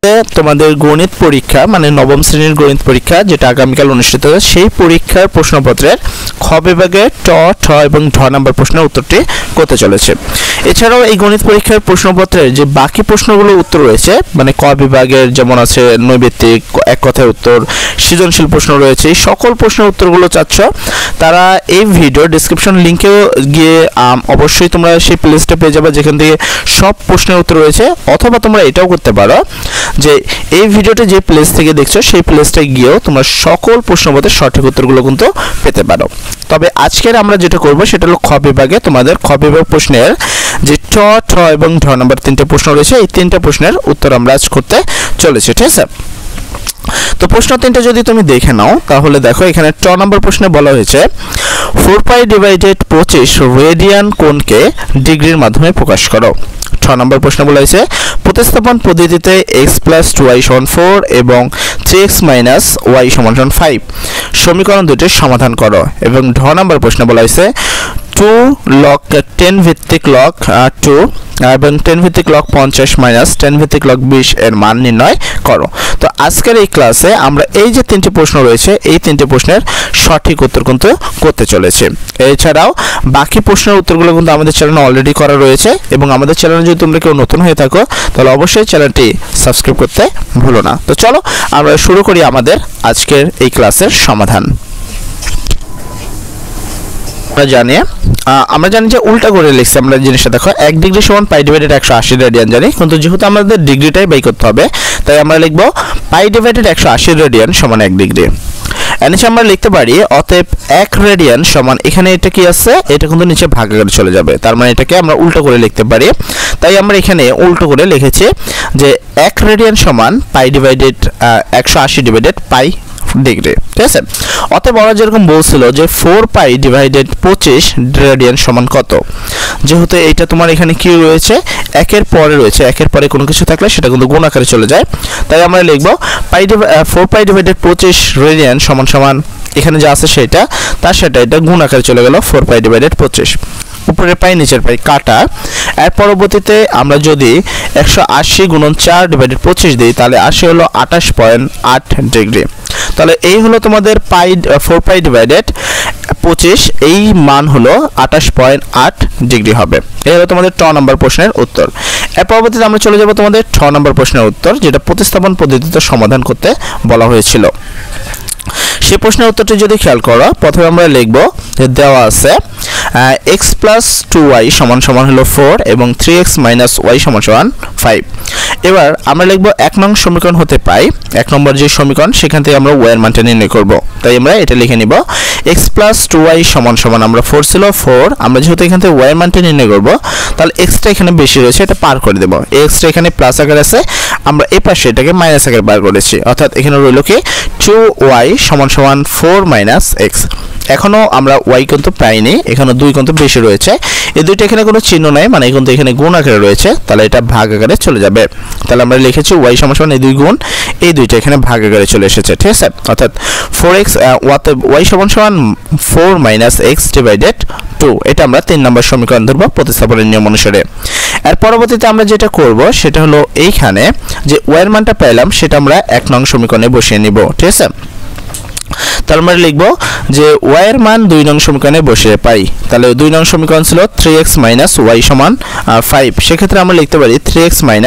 তোমাদের গণিত পরীক্ষা মানে নবম শ্রেণীর গণিত পরীক্ষা যেটা আগামীকাল অনুষ্ঠিত হবে সেই পরীক্ষার প্রশ্নপত্রের খ বিভাগে ট ঠ এবং ঢ নম্বর প্রশ্নের উত্তরটি করতে চলেছে। এছাড়াও এই গণিত পরীক্ষার প্রশ্নপত্রের যে বাকি প্রশ্নগুলো উত্তর রয়েছে মানে ক বিভাগের যেমন আছে নৈবেত্তিক, এক কথায় উত্তর, সৃজনশীল প্রশ্ন রয়েছে, এই সকল প্রশ্নের উত্তরগুলো চাচ্ছ তারা এই ভিডিও ডেসক্রিপশন লিঙ্কেও গিয়ে অবশ্যই তোমরা সেই প্লেলিস্টে পেয়ে যাবে যেখান থেকে সব প্রশ্নের উত্তর রয়েছে। অথবা তোমরা এটাও করতে পারো যে এই ভিডিওতে যে প্লেস থেকে দেখছো সেই প্লেসটা গিয়েও তোমরা সকল প্রশ্নপত্রের সঠিক উত্তরগুলো কিন্তু পেতে পারো। তবে আজকের আমরা যেটা করব সেটা হলো খ বিভাগে তোমাদের খ বিভাগ প্রশ্নের যে ট ঠ এবং ঢ নম্বর তিনটে প্রশ্ন রয়েছে এই তিনটে প্রশ্নের উত্তর আমরা আজ করতে চলেছি, ঠিক আছে? তো প্রশ্ন তিনটা যদি তুমি দেখে নাও তাহলে দেখো এখানে ট নম্বর প্রশ্নে বলা হয়েছে 4π ডিভাইডেড 25 রেডিয়ান কোণকে ডিগ্রির মাধ্যমে প্রকাশ করো। ছ নম্বর প্রশ্ন বলা হয়েছে প্রতিস্থাপন পদ্ধতিতে x + 2y = 4 এবং 3x - y = 5 সমীকরণ দুটির সমাধান করো। এবং ঢ নম্বর প্রশ্ন বলা হয়েছে 2 log 10 ভিত্তিক log 2 এবং 10 ভিত্তিক log 50 - 10 ভিত্তিক log 20 এর মান নির্ণয় করো। তো আজকের এই ক্লাসে আমরা এই যে তিনটি প্রশ্ন রয়েছে এই তিনটি প্রশ্নের সঠিক উত্তর কিন্তু করতে চলেছে। এছাড়াও বাকি প্রশ্নের উত্তরগুলো কিন্তু আমাদের চ্যানেলে অলরেডি করা রয়েছে এবং আমাদের চ্যানেলে যদি তোমরা কেউ নতুন হয়ে থাকো তাহলে অবশ্যই চ্যানেলটি সাবস্ক্রাইব করতে ভুলো না। তো চলো আমরা শুরু করি আমাদের আজকের এই ক্লাসের সমাধান। আমরা জানি যে উল্টা করে লিখছি আমরা জিনিসটা দেখো 1 ডিগ্রি = π / 180 রেডিয়ান জানি, কিন্তু যেহেতু আমাদের ডিগ্রিটাই বাই করতে হবে তাই আমরা লিখব π / 180 রেডিয়ান = 1 ডিগ্রি। এর নিচে আমরা লিখতে পারি অতএব 1 রেডিয়ান সমান এখানে এটা কি আছে এটা কিন্তু নিচে ভাগাকারে চলে যাবে, তার মানে এটাকে আমরা উল্টো করে লিখতে পারি। তাই আমরা এখানে উল্টো করে লিখেছি যে 1 রেডিয়ান সমান π / 180 π ডিগ্রি, ঠিক আছে? অতএব ওরা যেরকম বলছিল যে 4π / 25 রেডিয়ান সমান কত, যেহেতু এটা তোমার এখানে কি রয়েছে একের পরে রয়েছে, একের পরে কোনো কিছু থাকলে সেটা কিন্তু গুণ আকারে চলে যায়, তাই আমরা লিখব 4π / 25 রেডিয়ান সমান এখানে যা আছে সেটা তার সাথে এটা গুণ আকারে চলে গেল 4π / 25, উপরের পাই নিচের পাই কাটা। এর পরবর্তীতে আমরা যদি 180 × 4 / 25 দিই তাহলে আসে হলো 28.8 ডিগ্রি। তাহলে এই হলো তোমাদের 4π / 25 এই মান হলো 28.8 ডিগ্রি হবে। এই হলো তোমাদের ট নম্বর প্রশ্নের উত্তর। এর পরবর্তীতে আমরা চলে যাব তোমাদের ঠ নম্বর প্রশ্নের উত্তর যেটা প্রতিস্থাপন পদ্ধতিতে সমাধান করতে বলা হয়েছিল। সেই প্রশ্নের উত্তরটি যদি খেয়াল করো প্রথমে আমরা লিখব যে দেওয়া আছে x + 2y = হলো 4 এবং 3x - y = 5। এবার আমরা লিখব 1 নং সমীকরণ হতে পাই 1 নম্বর যে সমীকরণ সেখান থেকে আমরা y এর মানটা নির্ণয় করব। তাই আমরা এটা লিখে নিব x + 2y = আমরা 4 ছিল 4, আমরা যেহেতু এখান থেকে y এর মানটা নির্ণয় করব তাহলে x টা এখানে বেশি রয়েছে এটা পার করে দেব, x টা এখানে প্লাস আকারে আছে আমরা এই পাশে এটাকে মাইনাস আকারে বার করেছি, অর্থাৎ এখানে রইল কি 2y = 4 - x। এখনো আমরা y কিন্তু পাইনি, এখানে 2 কিন্তু বেশি রয়েছে, এই দুইটা এখানে কোনো চিহ্ন নাই মানে কিন্তু এখানে গুণ আকারে রয়েছে তাহলে এটা ভাগ আকারে চলে যাবে। তাহলে আমরা লিখেছি y = এই 2 গুণ এই দুইটা এখানে ভাগ আকারে চলে এসেছে, ঠিক আছে? অর্থাৎ 4x y = 4 - x / 2 এটা আমরা 3 নম্বর সমীকরণ ধরব প্রতিস্থাপনের নিয়ম অনুসারে। এর পরবর্তীতে আমরা যেটা করব সেটা হলো এইখানে যে y এর মানটা পেলাম সেটা আমরা 1 নং সমীকরণে বসিয়ে নিব, ঠিক আছে? তাহলে আমরা লিখব যে y এর মান 2 নং সমীকরণে বসিয়ে পাই, তাহলে 2 নং সমীকরণ ছিল 3x - y = 5। সেক্ষেত্রে আমরা লিখতে পারি 3x - y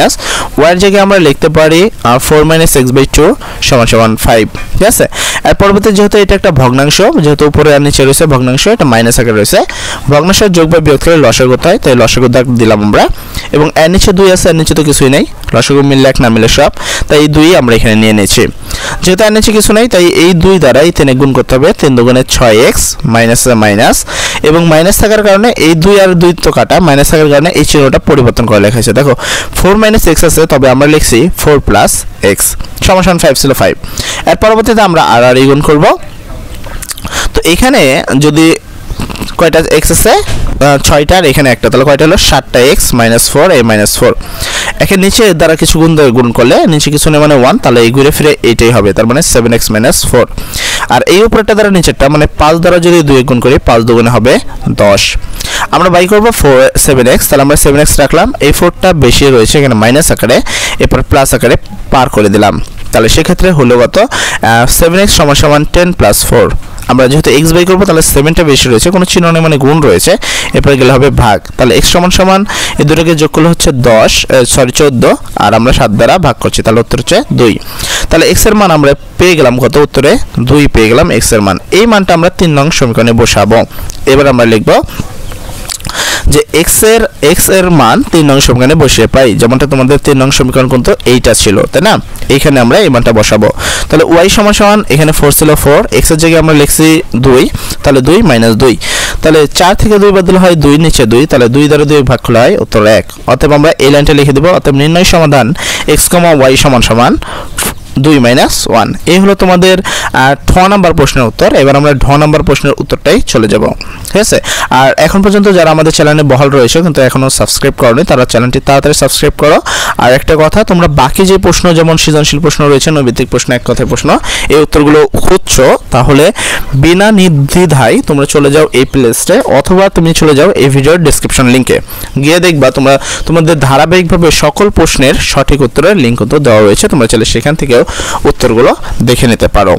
এর জায়গায় আমরা লিখতে পারি 4 - x/2 = 5, ঠিক আছে? এর পরবর্তীতে যেহেতু এটা একটা ভগ্নাংশ, যেহেতু উপরে আর নিচে রয়েছে ভগ্নাংশ এটা মাইনাস আকারে রয়েছে, ভগ্নাংশের যোগ বা বিয়োগ করে লসাগু করতে হয় তাই লসাগু দাগ দিলাম আমরা। এবং এর নিচে 2 আছে, এর নিচে তো কিছুই নাই, লসাগু মিললে 1 না মিললে সব, তাই এই 2 আমরা এখানে নিয়ে নিয়েছি। যেহেতু এর নিচে কিছু নাই তাই এই 2 দ্বারা এই 3 গুণ করতে হবে, 3 × 2 = 6x মাইনাস এবং মাইনাস থাকার কারণে এই 2 আর 2 তো কাটা, মাইনাস থাকার কারণে এই চিহ্নটা পরিবর্তন করে লেখা হয়েছে। দেখো 4 - x আছে তবে আমরা লিখছি 4 + x = 5 ছিল 5। এর পরবর্তীতে আমরা আর গুণ করব। তো এখানে যদি কয়টা x আছে 6টা আর এখানে একটা, তাহলে কয়টা হলো 7টা x - 4 a - 4। এখানে নিচে দ্বারা কিছু গুণ করলে নিচে কিছু নেই মানে 1, তাহলে এই ঘুরে ফিরে এইটাই হবে, তার মানে 7x - 4। আর এই উপরেরটা দ্বারা নিচেরটা মানে 5 দ্বারা যদি 2 গুণ করি 5 দুগুণে হবে 10। আমরা বাই করব 7x, তাহলে আমরা 7x রাখলাম, এই 4টা বেশি রয়েছে এখানে মাইনাস আকারে, এরপর প্লাস আকারে পার করে দিলাম। তাহলে সেক্ষেত্রে হলো কত 7x = 10 + 4। আমরা যেহেতু x বাই করব তাহলে 7টা বেশি রয়েছে, কোনো চিহ্ন নেই মানে গুণ রয়েছে, এরপরে গেলে হবে ভাগ। তাহলে x = এই দুটোকে যোগ করলে হচ্ছে 14 আর আমরা 7 দ্বারা ভাগ করছি, তাহলে উত্তর হচ্ছে 2। তাহলে x এর মান আমরা পেয়ে গেলাম কত, উত্তরে 2 পেয়ে গেলাম x এর মান। এই মানটা আমরা 3 নং সমীকরণে বসাবো। এবার আমরা লিখব যে x এর মান 3 নং সমীকরণে বসিয়ে পাই, যেমনটা তোমাদের 3 নং সমীকরণ কিন্তু এইটা ছিল, তাই না? এইখানে আমরা এই মানটা বসাবো। তাহলে y = এখানে 4 ছিল 4, x এর জায়গায় আমরা লিখছি 2, তাহলে 2 - 2, তাহলে 4 থেকে 2 বাদ দিলে হয় 2, নিচে 2, তাহলে 2 দ্বারা 2 ভাগ করলে হয় উত্তর 1। অতএব আমরা এই লাইনটা লিখে দেব। অতএব নির্ণয় সমাধান x, y = 2 - 1। এই হলো তোমাদের ঠ নাম্বার প্রশ্নের উত্তর। এবার আমরা ঢ নাম্বার প্রশ্নের উত্তরটাই চলে যাব, ঠিক আছে? আর এখন পর্যন্ত যারা আমাদের চ্যানেলে বহাল রয়েছে কিন্তু এখনো সাবস্ক্রাইব করোনি, তারা চ্যানেলটি তাড়াতাড়ি সাবস্ক্রাইব করো। আর একটা কথা, তোমরা বাকি যে প্রশ্ন যেমন সৃজনশীল প্রশ্ন রয়েছে, নৈবিত্তিক প্রশ্ন, এক কথায় প্রশ্ন, এই উত্তরগুলো খুঁজছো, তাহলে বিনা নির্দ্বিধায় তোমরা চলে যাও এই প্লেলিস্টে, অথবা তুমি চলে যাও এই ভিডিওর ডেসক্রিপশন লিংকে, গিয়ে দেখবা তোমরা তোমাদের ধারাবাহিকভাবে সকল প্রশ্নের সঠিক উত্তরের লিঙ্ক কিন্তু দেওয়া রয়েছে, তোমরা চাইলে সেখান থেকেও উত্তরগুলো দেখে নিতে পারো।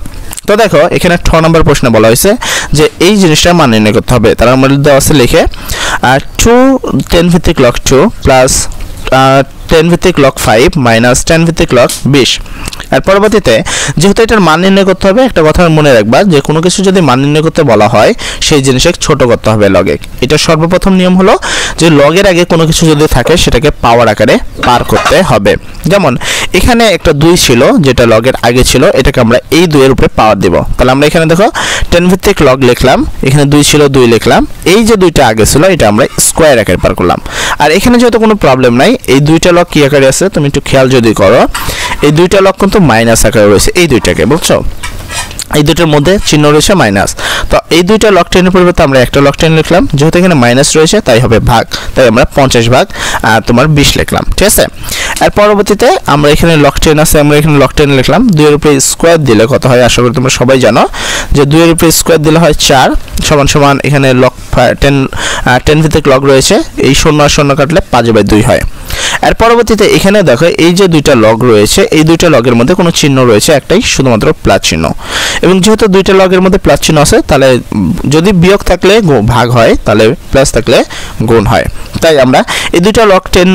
তো দেখো এখানে 6 নম্বর প্রশ্নে বলা হয়েছে যে এই জিনিসটা মান নির্ণয় করতে হবে। তার মধ্যে দেওয়া আছে লিখে 2 10 ভিত্তিক log 2 প্লাস 10 ভিত্তিক log 5 মাইনাস 10 ভিত্তিক log 20। আর পরবর্তীতে যেহেতু এটার মান নির্ণয় করতে হবে, একটা কথা মনে রাখবা যে কোনো কিছু যদি মান নির্ণয় করতে বলা হয় সেই জিনিসকে ছোট করতে হবে লগে। এটা সর্বপ্রথম নিয়ম হলো যে লগের আগে কোনো কিছু যদি থাকে সেটাকে পাওয়ার আকারে পার করতে হবে। যেমন এখানে একটা 2 ছিল যেটা লগের আগে ছিল, এটাকে আমরা এই 2 এর উপরে পাওয়ার দেব। তাহলে আমরা এখানে দেখো 10 ভিত্তিক log লিখলাম, এখানে 2 ছিল 2 লিখলাম, এই যে 2টা আগে ছিল এটা আমরা স্কয়ার আকারে পার করলাম। আর এখানে যেহেতু কোনো প্রবলেম নাই, এই 2টা log কি আকারে আছে তুমি একটু খেয়াল যদি করো, এই 2টা log কিন্তু মাইনাস আকারে রয়েছে, এই 2টাকে বুঝছো, এই দুটোর মধ্যে চিহ্ন রয়েছে মাইনাস। তো এই 2টা log 10 এর পরিবর্তে আমরা একটা log 10 লিখলাম, যেহেতু এখানে মাইনাস রয়েছে তাই হবে ভাগ, তাই আমরা 50 ভাগ তোমার 20 লিখলাম, ঠিক আছে? আর পরবর্তীতে আমরা এখানে log 10 আছে, আমরা এখানে log 10 লিখলাম, 2 এর উপরে স্কয়ার দিলে কত হয় আশা করি তোমরা সবাই জানো যে 2 এর উপরে স্কয়ার দিলে হয় 4 = এখানে log 10 ভিত্তিক log রয়েছে, এই 0 আর 0 কাটলে 5/2 হয়। আর পরবর্তীতে এখানে দেখো এই যে 2টা log রয়েছে, এই 2টা লগের মধ্যে কোনো চিহ্ন রয়েছে একটাই, শুধুমাত্র প্লাস চিহ্ন, এবং যেহেতু 2টা লগের মধ্যে প্লাস চিহ্ন আছে তাহলে যদি বিয়োগ থাকলে ভাগ হয়, তাহলে প্লাস থাকলে গুণ হয়। তাই আমরা এই 2টা log 10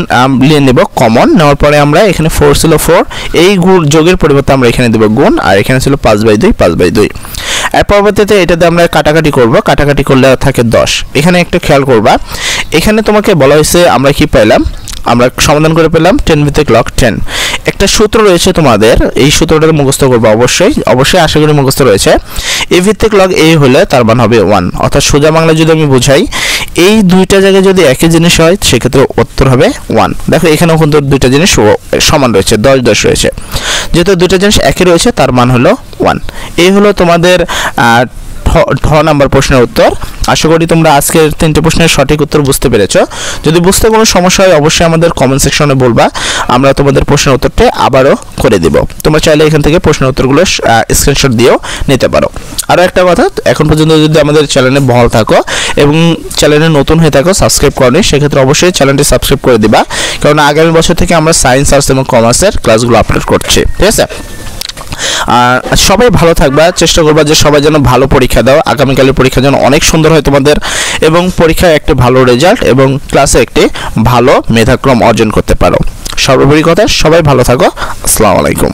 নিয়ে নেব কমন, নেওয়ার পরে আমরা এখানে 4 ছিল 4, এই যোগের পরিবর্তে আমরা এখানে দেব গুণ, আর এখানে ছিল 5/2। আর পরবর্তীতে এটাতে আমরা কাটাকাটি করব, কাটাকাটি করলে থাকে 10। এখানে একটা খেয়াল করবা, এখানে তোমাকে বলা হয়েছে আমরা কি পাইলাম, আমরা সমাধান করে পেলাম 10 ভিত্তিক log 10। একটা সূত্র রয়েছে তোমাদের, এই সূত্রটা মুখস্থ করবে অবশ্যই, আশা করি মুখস্থ রয়েছে। a ভিত্তিক log a হলে তার মান হবে 1, অর্থাৎ সোজা বাংলা যদি আমি বুঝাই, এই 2টা জায়গায় যদি একই জিনিস হয় সেক্ষেত্রে উত্তর হবে 1। দেখো এখানেও কিন্তু 2টা জিনিস সমান রয়েছে, 10 রয়েছে, যেহেতু 2টা জিনিস একই রয়েছে তার মান হলো 1। এই হলো তোমাদের ঢ নাম্বার প্রশ্নের উত্তর। আশা করি তোমরা আজকের 3টে প্রশ্নের সঠিক উত্তর বুঝতে পেরেছো। যদি বুঝতে কোনো সমস্যা হয় অবশ্যই আমাদের কমেন্ট সেকশনে বলবা, আমরা তোমাদের প্রশ্নের উত্তরটা আবারও করে দেব। তোমরা চাইলে এখান থেকে প্রশ্নের উত্তরগুলো স্ক্রিনশট দিয়েও নিতে পারো। আরও একটা কথা, এখন পর্যন্ত যদি আমাদের চ্যানেলে বহাল থাকো এবং চ্যানেলে নতুন হয়ে থাকো, সাবস্ক্রাইব করনি, সেক্ষেত্রে অবশ্যই চ্যানেলটি সাবস্ক্রাইব করে দিবা, কারণ আগামী বছর থেকে আমরা সায়েন্স, আর্টস এবং কমার্সের ক্লাসগুলো আপলোড করছি, ঠিক আছে? আর সবাই ভালো থাকবা, চেষ্টা করবা যে সবাই যেন ভালো পরীক্ষা দাও, আগামীকালের পরীক্ষা যেন অনেক সুন্দর হয় তোমাদের, এবং পরীক্ষায় একটি ভালো রেজাল্ট এবং ক্লাসে একটি ভালো মেধাক্রম অর্জন করতে পারো। সর্বোপরি কথা, সবাই ভালো থাকো। আসসালামু আলাইকুম।